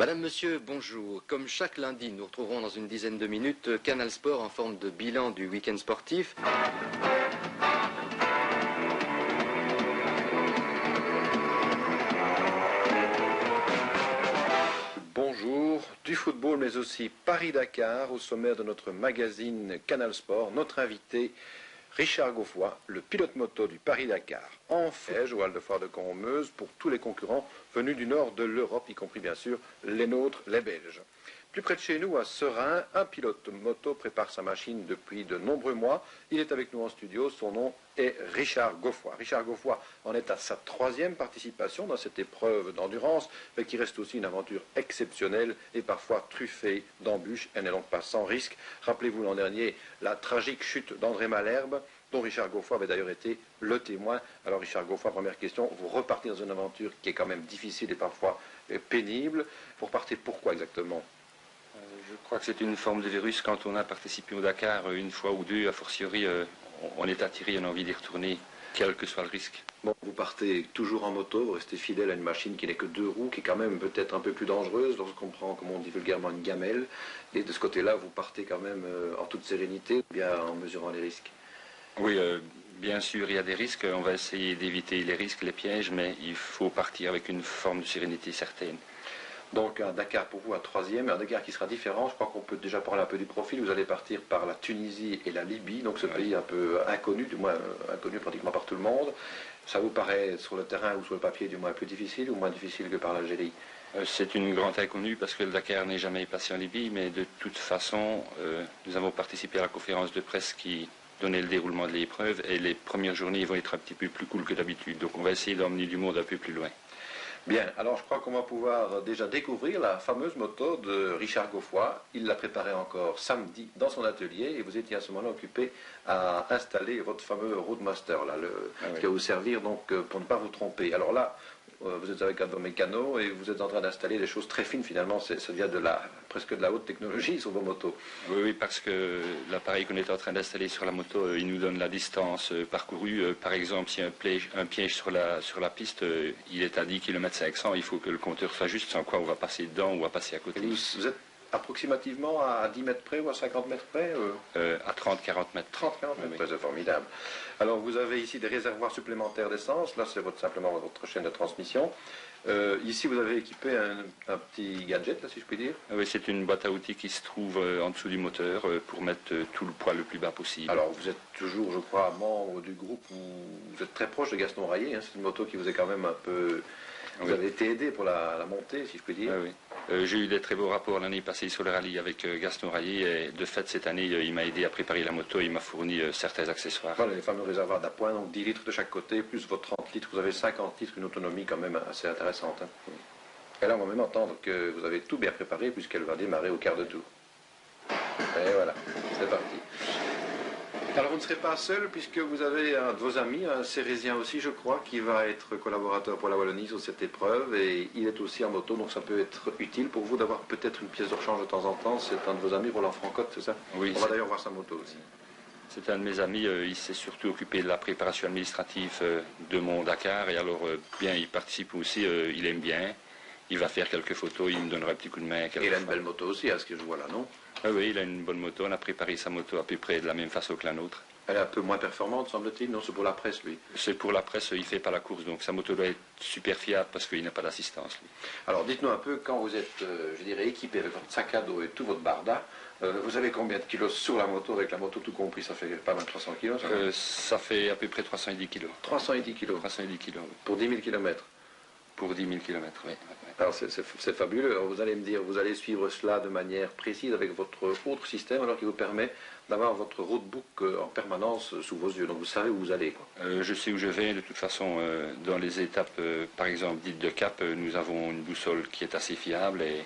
Madame, Monsieur, bonjour. Comme chaque lundi, nous retrouverons dans une dizaine de minutes Canal Sport en forme de bilan du week-end sportif. Bonjour, du football mais aussi Paris-Dakar au sommaire de notre magazine Canal Sport. Notre invité, Richard Gauffoy, le pilote moto du Paris-Dakar. En Fège, au Hall de Foire de Cormeuse, pour tous les concurrents venus du nord de l'Europe, y compris bien sûr les nôtres, les Belges. Plus près de chez nous, à Serein, un pilote moto prépare sa machine depuis de nombreux mois. Il est avec nous en studio, son nom est Richard Gauffoy. Richard Gauffoy en est à sa 3e participation dans cette épreuve d'endurance, mais qui reste aussi une aventure exceptionnelle et parfois truffée d'embûches. Elle n'est donc pas sans risque. Rappelez-vous l'an dernier la tragique chute d'André Malherbe, dont Richard Gauffoy avait d'ailleurs été le témoin. Alors Richard Gauffoy, première question, vous repartez dans une aventure qui est quand même difficile et parfois pénible. Vous repartez pourquoi exactement ? Je crois que c'est une forme de virus. Quand on a participé au Dakar une fois ou deux, a fortiori, on est attiré, on a envie d'y retourner, quel que soit le risque. Bon, vous partez toujours en moto, vous restez fidèle à une machine qui n'est que 2 roues, qui est quand même peut-être un peu plus dangereuse lorsqu'on prend, comme on dit vulgairement, une gamelle. Et de ce côté-là, vous partez quand même en toute sérénité, bien en mesurant les risques. Oui, bien sûr, il y a des risques. On va essayer d'éviter les risques, les pièges, mais il faut partir avec une forme de sérénité certaine. Donc un Dakar pour vous, un 3e, un Dakar qui sera différent. Je crois qu'on peut déjà parler un peu du profil. Vous allez partir par la Tunisie et la Libye, donc ce pays un peu inconnu, du moins inconnu pratiquement par tout le monde. Ça vous paraît sur le terrain ou sur le papier du moins plus difficile ou moins difficile que par l'Algérie ? C'est une grande inconnue parce que le Dakar n'est jamais passé en Libye, mais de toute façon, nous avons participé à la conférence de presse qui donnait le déroulement de l'épreuve et les premières journées vont être un petit peu plus cool que d'habitude. Donc on va essayer d'emmener du monde un peu plus loin. Bien, alors je crois qu'on va pouvoir déjà découvrir la fameuse moto de Richard Gauffoy. Il l'a préparée encore samedi dans son atelier et vous étiez à ce moment-là occupé à installer votre fameux Roadmaster, là, qui va vous servir donc pour ne pas vous tromper. Alors là, vous êtes avec un de vos mécanos et vous êtes en train d'installer des choses très fines finalement, ça vient presque de la haute technologie sur vos motos. Oui, parce que l'appareil qu'on est en train d'installer sur la moto, il nous donne la distance parcourue. Par exemple, si un piège sur la piste, il est à 10 km 500, il faut que le compteur soit juste, sans quoi on va passer dedans ou on va passer à côté. Vous êtes approximativement à 10 mètres près ou à 50 mètres près À 30-40 mètres. 30-40 mètres près, c'est formidable. Alors vous avez ici des réservoirs supplémentaires d'essence, là c'est simplement votre chaîne de transmission. Ici vous avez équipé un petit gadget, là, si je puis dire. Oui, c'est une boîte à outils qui se trouve en dessous du moteur pour mettre tout le poids le plus bas possible. Alors vous êtes toujours, je crois, membre du groupe où vous êtes très proche de Gaston Rayet, hein. C'est une moto qui vous est quand même un peu... Vous avez été aidé pour la montée, si je puis dire. Oui. J'ai eu des très beaux rapports l'année passée sur le rallye avec Gaston Rayet et de fait cette année il m'a aidé à préparer la moto, il m'a fourni certains accessoires. Voilà les fameux réservoirs d'appoint, donc 10 litres de chaque côté, plus votre 30 litres, vous avez 50 litres, une autonomie quand même assez intéressante. Hein. Et là on va même entendre que vous avez tout bien préparé puisqu'elle va démarrer au quart de tour. Et voilà, c'est parti. Alors vous ne serez pas seul puisque vous avez un de vos amis, un Cérésien aussi je crois, qui va être collaborateur pour la Wallonie sur cette épreuve et il est aussi en moto, donc ça peut être utile pour vous d'avoir peut-être une pièce de rechange de temps en temps. C'est un de vos amis, Roland Francotte, c'est ça? Oui. On va d'ailleurs voir sa moto aussi. C'est un de mes amis, il s'est surtout occupé de la préparation administrative de mon Dakar et alors bien il participe aussi, il aime bien, il va faire quelques photos, il me donnera un petit coup de main. Et il a une belle moto aussi, à ce que je vois là, non? Oui, il a une bonne moto, on a préparé sa moto à peu près de la même façon que la nôtre. Elle est un peu moins performante, semble-t-il, non? C'est pour la presse, lui. C'est pour la presse, il ne fait pas la course, donc sa moto doit être super fiable parce qu'il n'a pas d'assistance, lui. Alors, dites-nous un peu, quand vous êtes, je dirais, équipé avec votre sac à dos et tout votre barda, vous avez combien de kilos sur la moto, avec la moto tout compris? Ça fait pas mal de 300 kilos, ça? Ça fait à peu près 310 kilos. 310 kilos? 310 kilos, oui. Pour 10 000 km? Pour 10 000 km, oui. Alors c'est fabuleux. Alors, vous allez me dire, vous allez suivre cela de manière précise avec votre autre système, alors qui vous permet d'avoir votre roadbook en permanence sous vos yeux. Donc vous savez où vous allez, quoi. Je sais où je vais. De toute façon, dans les étapes, par exemple, dites de cap, nous avons une boussole qui est assez fiable et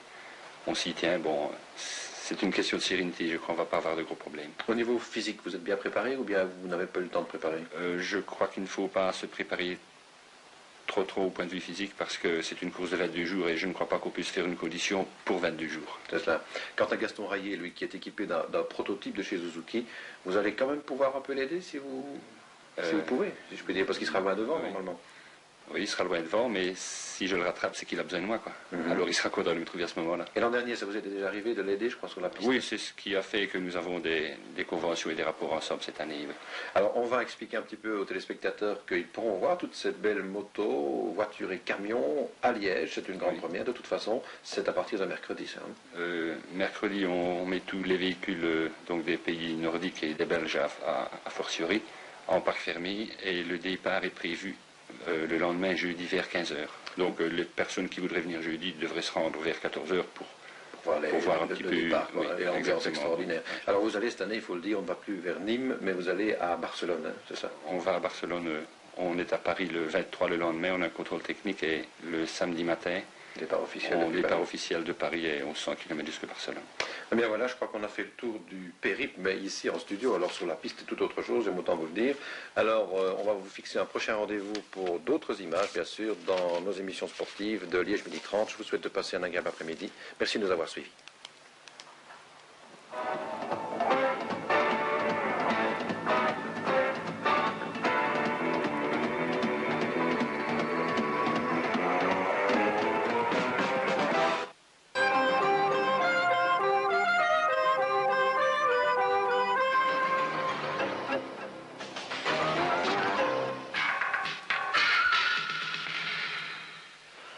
on s'y tient. Bon, c'est une question de sérénité. Je crois qu'on ne va pas avoir de gros problèmes. Au niveau physique, vous êtes bien préparé ou bien vous n'avez pas eu le temps de préparer? Je crois qu'il ne faut pas se préparer trop au point de vue physique parce que c'est une course de 22 jours et je ne crois pas qu'on puisse faire une condition pour 22 jours. C'est cela. Quant à Gaston Rayet, lui qui est équipé d'un prototype de chez Suzuki, vous allez quand même pouvoir un peu l'aider si vous pouvez, si je peux dire, parce qu'il sera loin devant normalement. Oui, il sera loin devant, mais si je le rattrape, c'est qu'il a besoin de moi, quoi. Alors il sera content de me trouver à ce moment-là. Et l'an dernier, ça vous est déjà arrivé de l'aider, je crois, sur la piste? Oui, c'est ce qui a fait que nous avons des conventions et des rapports ensemble cette année. Oui. Alors, on va expliquer un petit peu aux téléspectateurs qu'ils pourront voir toutes ces belles motos, voitures et camions à Liège. C'est une grande première. De toute façon, c'est à partir de mercredi, ça. Mercredi, on met tous les véhicules donc des pays nordiques et des Belges à fortiori en parc fermé et le départ est prévu le lendemain, jeudi, vers 15 h. Donc les personnes qui voudraient venir jeudi devraient se rendre vers 14 h pour voir un petit peu départ, et l'ambiance extraordinaire. Alors vous allez cette année, il faut le dire, on ne va plus vers Nîmes, mais vous allez à Barcelone, hein, c'est ça? On va à Barcelone, on est à Paris le 23 le lendemain, on a un contrôle technique et le samedi matin, départ officiel de Paris et 1100 km jusqu'à Barcelone. Eh bien voilà, je crois qu'on a fait le tour du périple, mais ici en studio, alors sur la piste c'est tout autre chose, j'aime autant vous le dire. Alors on va vous fixer un prochain rendez-vous pour d'autres images, bien sûr, dans nos émissions sportives de Liège Midi 30. Je vous souhaite de passer un agréable après-midi. Merci de nous avoir suivis.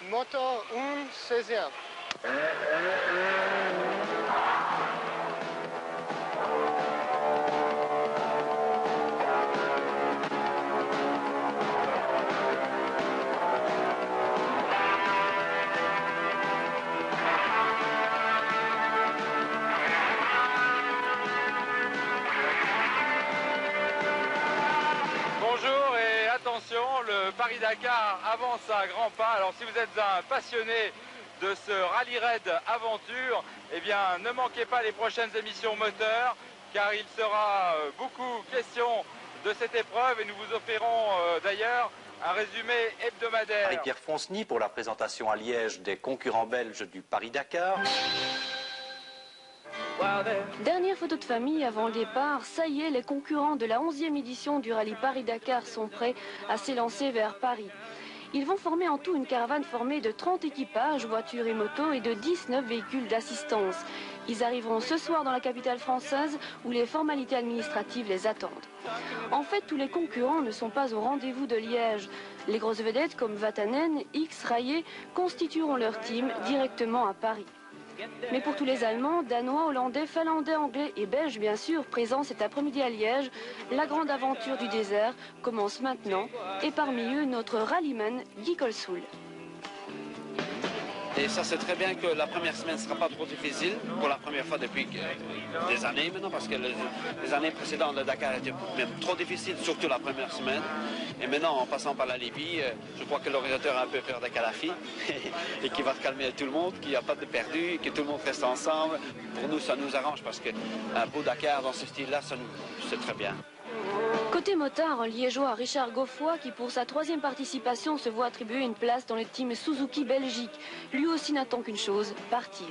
Moto 1 16e. Bonjour et attention, le Paris-Dakar avance à grands pas. Alors si vous êtes un passionné de ce rallye raid aventure, eh bien ne manquez pas les prochaines émissions moteurs car il sera beaucoup question de cette épreuve et nous vous offrirons d'ailleurs un résumé hebdomadaire. Marie-Pierre Fonceny pour la présentation à Liège des concurrents belges du Paris-Dakar. Dernière photo de famille avant le départ, ça y est, les concurrents de la 11e édition du rallye Paris-Dakar sont prêts à s'élancer vers Paris. Ils vont former en tout une caravane formée de 30 équipages, voitures et motos et de 19 véhicules d'assistance. Ils arriveront ce soir dans la capitale française où les formalités administratives les attendent. En fait, tous les concurrents ne sont pas au rendez-vous de Liège. Les grosses vedettes comme Vatanen, X, Rayet constitueront leur team directement à Paris. Mais pour tous les Allemands, Danois, Hollandais, Finlandais, Anglais et Belges bien sûr, présents cet après-midi à Liège, la grande aventure du désert commence maintenant. Et parmi eux, notre rallyman Guy Colsoul. Et ça, c'est très bien que la première semaine ne sera pas trop difficile, pour la première fois depuis des années maintenant, parce que les années précédentes, le Dakar était même trop difficile, surtout la première semaine. Et maintenant, en passant par la Libye, je crois que l'organisateur a un peu peur de Kadhafi et qu'il va calmer tout le monde, qu'il n'y a pas de perdu, que tout le monde reste ensemble. Pour nous, ça nous arrange parce qu'un beau Dakar dans ce style-là, c'est très bien. Côté motard, un liégeois Richard Goffoy qui pour sa 3e participation se voit attribuer une place dans le team Suzuki Belgique. Lui aussi n'attend qu'une chose, partir.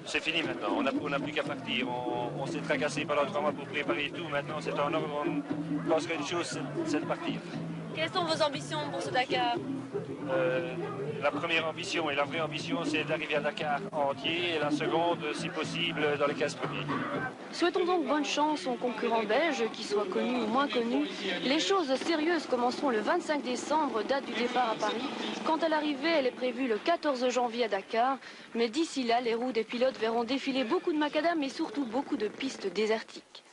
C'est fini maintenant, on n'a plus qu'à partir. On s'est tracassé pendant 3 mois pour préparer tout. Maintenant c'est en ordre, on pense qu'une chose, c'est de partir. Quelles sont vos ambitions pour ce Dakar? La première ambition et la vraie ambition, c'est d'arriver à Dakar entier et la seconde, si possible, dans les 15 premiers. Souhaitons donc bonne chance aux concurrents belges, qu'ils soient connus ou moins connus. Les choses sérieuses commenceront le 25 décembre, date du départ à Paris. Quant à l'arrivée, elle est prévue le 14 janvier à Dakar. Mais d'ici là, les roues des pilotes verront défiler beaucoup de macadam, mais surtout beaucoup de pistes désertiques.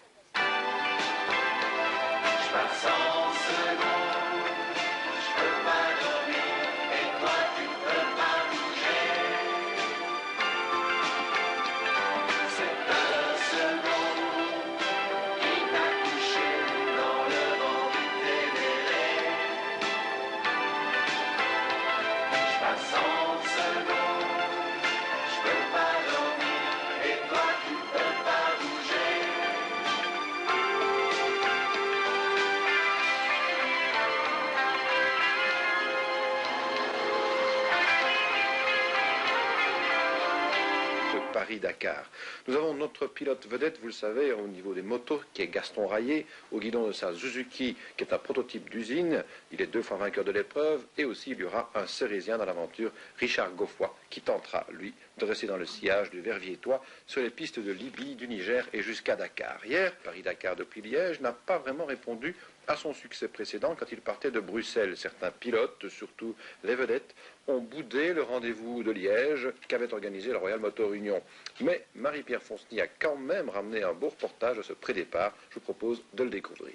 Paris-Dakar. Nous avons notre pilote vedette, vous le savez, au niveau des motos, qui est Gaston Rayet, au guidon de sa Suzuki, qui est un prototype d'usine. Il est 2 fois vainqueur de l'épreuve. Et aussi, il y aura un Cérésien dans l'aventure, Richard Goffoy, qui tentera, lui, de rester dans le sillage du Verviétois sur les pistes de Libye, du Niger et jusqu'à Dakar. Hier, Paris-Dakar depuis Liège n'a pas vraiment répondu à son succès précédent quand il partait de Bruxelles. Certains pilotes, surtout les vedettes, ont boudé le rendez-vous de Liège qu'avait organisé la Royal Motor Union. Mais Marie-Pierre Fonceny a quand même ramené un beau reportage à ce pré-départ. Je vous propose de le découvrir.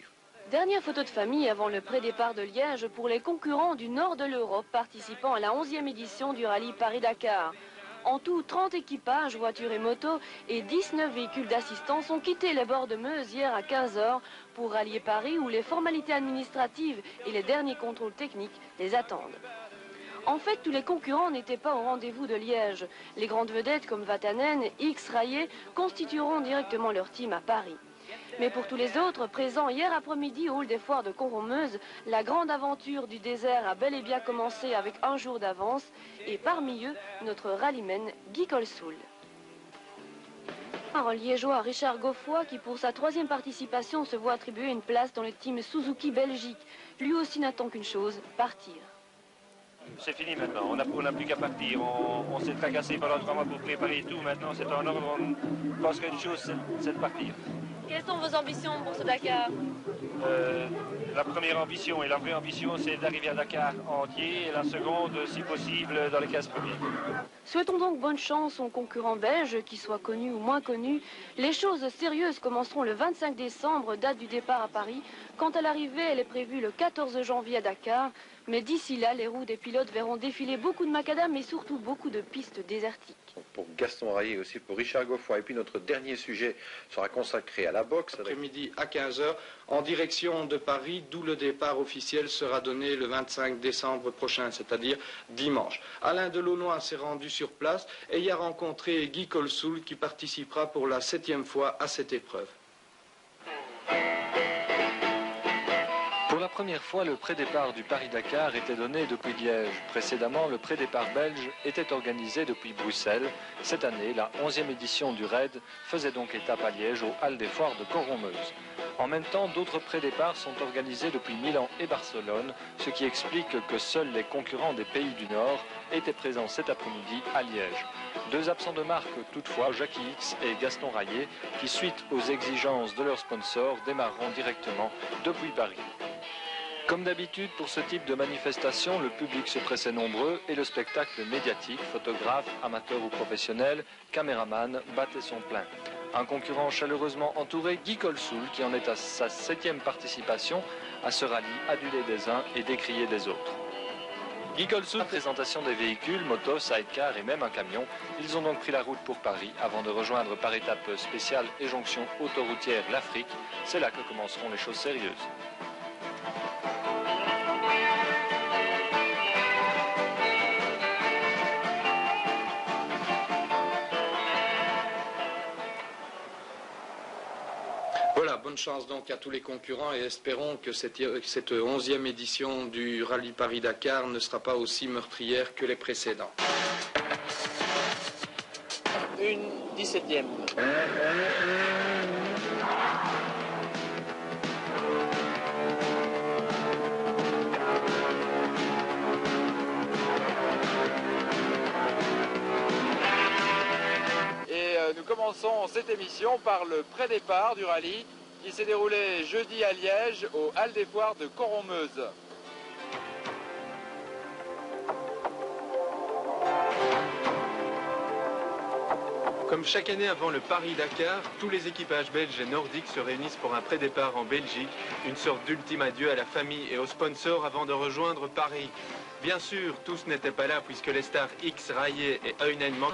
Dernière photo de famille avant le pré-départ de Liège pour les concurrents du nord de l'Europe participant à la 11e édition du rallye Paris-Dakar. En tout, 30 équipages, voitures et motos et 19 véhicules d'assistance ont quitté les bords de Meuse hier à 15 h pour rallier Paris où les formalités administratives et les derniers contrôles techniques les attendent. En fait, tous les concurrents n'étaient pas au rendez-vous de Liège. Les grandes vedettes comme Vatanen, X, Rayet constitueront directement leur team à Paris. Mais pour tous les autres, présents hier après-midi au hall des foires de Coron-Meuse, la grande aventure du désert a bel et bien commencé avec un jour d'avance, et parmi eux, notre rallyman Guy Colsoul. Un liégeois, Richard Goffoy, qui pour sa 3e participation se voit attribuer une place dans le team Suzuki Belgique. Lui aussi n'attend qu'une chose, partir. C'est fini maintenant, on n'a plus qu'à partir. On s'est tracassé pendant 3 mois pour préparer tout. Maintenant c'est en ordre, on pense qu'une chose, c'est de partir. Quelles sont vos ambitions pour ce Dakar? La première ambition et la vraie ambition, c'est d'arriver à Dakar entier, et la seconde, si possible, dans les 15 premiers. Souhaitons donc bonne chance aux concurrents belges, qu'ils soient connus ou moins connus. Les choses sérieuses commenceront le 25 décembre, date du départ à Paris. Quant à l'arrivée, elle est prévue le 14 janvier à Dakar. Mais d'ici là, les roues des pilotes verront défiler beaucoup de macadam, mais surtout beaucoup de pistes désertiques. Pour Gaston Rayet et aussi pour Richard Goffoy. Et puis notre dernier sujet sera consacré à la boxe. Après-midi à 15 h en direction de Paris, d'où le départ officiel sera donné le 25 décembre prochain, c'est-à-dire dimanche. Alain Delaunoy s'est rendu sur place et y a rencontré Guy Colsoul qui participera pour la 7e fois à cette épreuve. Pour la première fois, le pré-départ du Paris-Dakar était donné depuis Liège. Précédemment, le pré-départ belge était organisé depuis Bruxelles. Cette année, la 11e édition du RAID faisait donc étape à Liège, aux Halles des Foires de Coron-Meuse. En même temps, d'autres pré-départs sont organisés depuis Milan et Barcelone, ce qui explique que seuls les concurrents des pays du Nord étaient présents cet après-midi à Liège. 2 absents de marque toutefois, Jackie X et Gaston Rayet, qui suite aux exigences de leurs sponsors démarreront directement depuis Paris. Comme d'habitude, pour ce type de manifestation, le public se pressait nombreux et le spectacle médiatique, photographes, amateurs ou professionnels, caméramans, battait son plein. Un concurrent chaleureusement entouré, Guy Colsoul, qui en est à sa 7e participation à ce rallye, adulé des uns et décrié des autres. Guy Colsoul, présentation des véhicules, motos, sidecar et même un camion. Ils ont donc pris la route pour Paris avant de rejoindre par étapes spéciales et jonction autoroutière l'Afrique. C'est là que commenceront les choses sérieuses. Voilà, bonne chance donc à tous les concurrents et espérons que cette 11e édition du rallye Paris-Dakar ne sera pas aussi meurtrière que les précédents. Une 17e. Nous commençons cette émission par le pré-départ du rallye qui s'est déroulé jeudi à Liège aux Halles des Foires de Coron-Meuse. Comme chaque année avant le Paris-Dakar, tous les équipages belges et nordiques se réunissent pour un pré-départ en Belgique, une sorte d'ultime adieu à la famille et aux sponsors avant de rejoindre Paris. Bien sûr, tous n'étaient pas là puisque les stars X, Rayet et Heunen manquent.